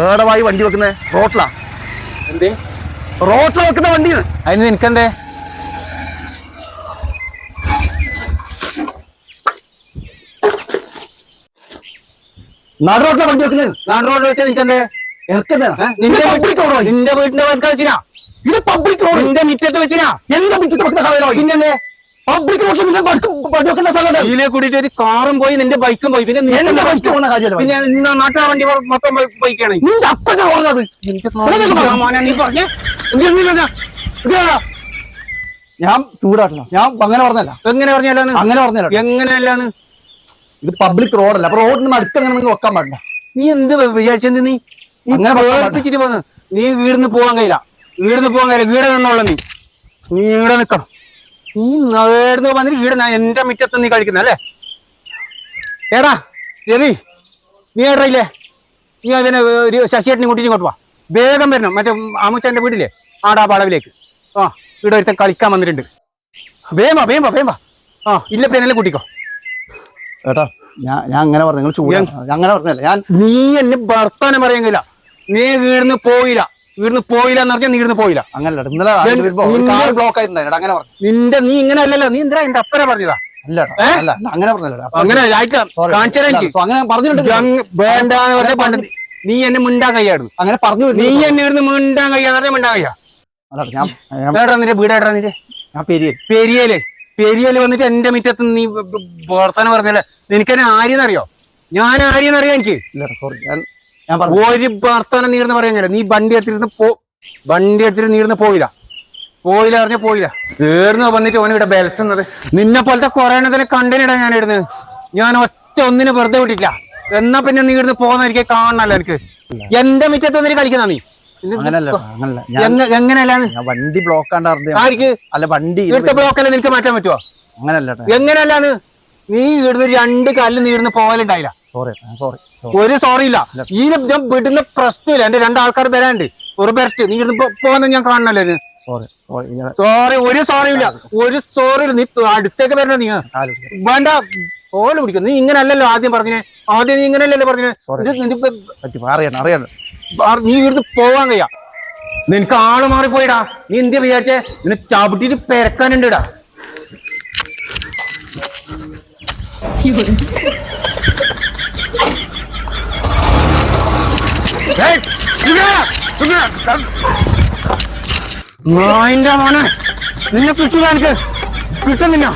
ഏടവായി വണ്ടി വെക്കുന്നത് റോട്ടിലാ? എന്തേ റോട്ടിലാ വെക്കുന്ന വണ്ടിന്ന്? അതിന് നിനക്കെന്തേ? നാട് റോട്ടിലാ വണ്ടി വെക്കുന്നത്? നാട് റോഡ് വെച്ചാൽ നിനക്കെന്തേ? നിന്റെ വീടിന്റെ വെച്ചിനാ? ഇത് പബ്ലിക് റോഡ്. നിന്റെ മിറ്റത്ത് വെച്ചിനാ? എന്റെ മിറ്റത്ത് വെക്കുന്ന സാധനമാണ്. പിന്നെന്തേ? പബ്ലിക് റോഡിൽ നിങ്ങൾ വണ്ടി വെക്കുന്ന സ്ഥലമല്ല. ഇതിലെ കൂടിയിട്ട് ഒരു കാറും പോയി, നിന്റെ ബൈക്കും പോയി, പിന്നെ എന്റെ ബൈക്ക് പോകുന്ന കാര്യമല്ല. പിന്നെ നാട്ടുകാർ വണ്ടി മൊത്തം ബൈക്കാണ്. നിന്റെ അപ്പന്റെ റോഡാത്. ഞാൻ ചൂടാട്ടില്ല. ഞാൻ അങ്ങനെ പറഞ്ഞല്ല. എങ്ങനെ പറഞ്ഞാലാണ്? അങ്ങനെ പറഞ്ഞല്ല. എങ്ങനെയല്ലാന്ന്? ഇത് പബ്ലിക് റോഡല്ല. അപ്പൊ റോഡിന് അടുത്ത് അങ്ങനെ നിങ്ങൾ വെക്കാൻ പാടില്ല. നീ എന്ത് വിചാരിച്ചത്? നീ പേടിപ്പിച്ചിട്ട് പോന്ന്. നീ വീടിന്ന് പോകാൻ കഴിയില്ല. വീട് നിന്നോളാം. നീ ഇവിടെ നിക്കണം. നീ നേർന്ന് വന്നിട്ട് വീട് എന്റെ മുറ്റത്ത് നീ കഴിക്കുന്ന അല്ലേ? ഏടാ രവി, നീ ഏടയില്ലേ? നീ അതിനെ ഒരു ശശിയേട്ടനെ കൂട്ടിട്ട് ഇങ്ങോട്ട് പോവാ. വേഗം വരണം. മറ്റേ ആമുച്ചാന്റെ വീടില്ലേ, ആടാ വളവിലേക്ക്. ആ, ഇവിടെ ഒരുത്തൻ കളിക്കാൻ വന്നിട്ടുണ്ട്. വേമ്പ ഇല്ല പേനല്ലേ കൂട്ടിക്കോ. ഏട്ടാ ഞാൻ അങ്ങനെ പറഞ്ഞു. നിങ്ങൾ ചൂട് അങ്ങനെ പറഞ്ഞല്ല. ഞാൻ നീ എന്നെ വർത്താനം പറയുന്നില്ല. നീ വീടിന്ന് പോയില്ല എന്ന് പറഞ്ഞാൽ നീ വീടിന്ന് പോയില്ല. അങ്ങനല്ല. ഇന്നലെ ബ്ലോക്ക് ആയിട്ടുണ്ടായിരുന്നു. അങ്ങനെ പറഞ്ഞു. നീ ഇങ്ങനെ അല്ലല്ലോ. നീ എന്താ എന്റെ അപ്പനെ പറഞ്ഞതാ? അല്ല അങ്ങനെ പറഞ്ഞല്ലോ. അങ്ങനെ വേണ്ട. നീ എന്നെ മിണ്ടാൻ കഴിയായിരുന്നു. അങ്ങനെ പറഞ്ഞു. നീ എന്നെ ഇവിടുന്ന് മിണ്ടാൻ കഴിയാതെ മിണ്ടാൻ കഴിയാ. നിന്റെ വീടേട്ടാ? നിന്റെ ഞാൻ പെരിയല് വന്നിട്ട് എന്റെ മുറ്റത്ത് നീ വർത്താനം പറഞ്ഞല്ലേ? നിനക്കെന്നെ ആര്യന്നറിയോ? ഞാൻ ആര്യന്നറിയോ? എനിക്ക് സോറി. ഒരു വർത്താനം നീർന്ന് പറയുന്നില്ല. നീ വണ്ടി എടുത്തിട്ട് നീർന്ന് പോയില്ല തീർന്ന് വന്നിട്ട് ഓന ഇവിടെ ബെൽസുന്നത്. നിന്നെ പോലത്തെ കൊറേ എണ്ണത്തിനെ കണ്ടിനിടാ ഞാൻ ഇടുന്നത്. ഞാൻ ഒറ്റ ഒന്നിന് വെറുതെ വിട്ടില്ല. എന്നാ പിന്നെ നീ ഇടുന്ന് പോകുന്നവരിക്കെ കാണണല്ലോ. എനിക്ക് എന്റെ മുറ്റത്ത് വന്നിട്ട് കളിക്കുന്ന നീ എങ്ങനെയല്ലാന്ന്? വണ്ടി ബ്ലോക്ക് ആർക്ക്? അല്ല, വണ്ടി ഇവിടുത്തെ ബ്ലോക്കല്ലേ നിനക്ക് മാറ്റാൻ പറ്റുമോ? അങ്ങനല്ല. എങ്ങനെയല്ലാന്ന്? നീ ഇവിടുന്ന് 2 കല്ല് നീർന്ന് പോകലുണ്ടായില്ല. സോറി. ഒരു സോറി ഇല്ല. ഈ ഞാൻ വിടുന്ന പ്രശ്നമില്ല. എന്റെ 2 ആൾക്കാർ വരാണ്ട് ഒരു ബെസ്റ്റ്. നീ ഇവിടുന്ന് പോകുന്ന ഞാൻ കാണണല്ലോ. സോറി ഒരു സോറി ഇല്ല. നീ അടുത്തേക്ക് വരണ. നീ വേണ്ട ഓല പിടിക്കും. നീ ഇങ്ങനെ അല്ലല്ലോ ആദ്യം പറഞ്ഞേ. നീ ഇങ്ങനെ അല്ലല്ലോ പറഞ്ഞേ. നീ ഇവിടുന്ന് പോവാൻ കഴിയാ. നിനക്ക് ആള് മാറിപ്പോയിടാ. നീ എന്തിയാ വിചാരിച്ചേ? നിന്നെ ചവിട്ടിട്ട് പെരക്കാനുണ്ടാ. മോനെ നിന്നെ കിട്ടൂല. എനിക്ക് കിട്ടുന്നില്ല.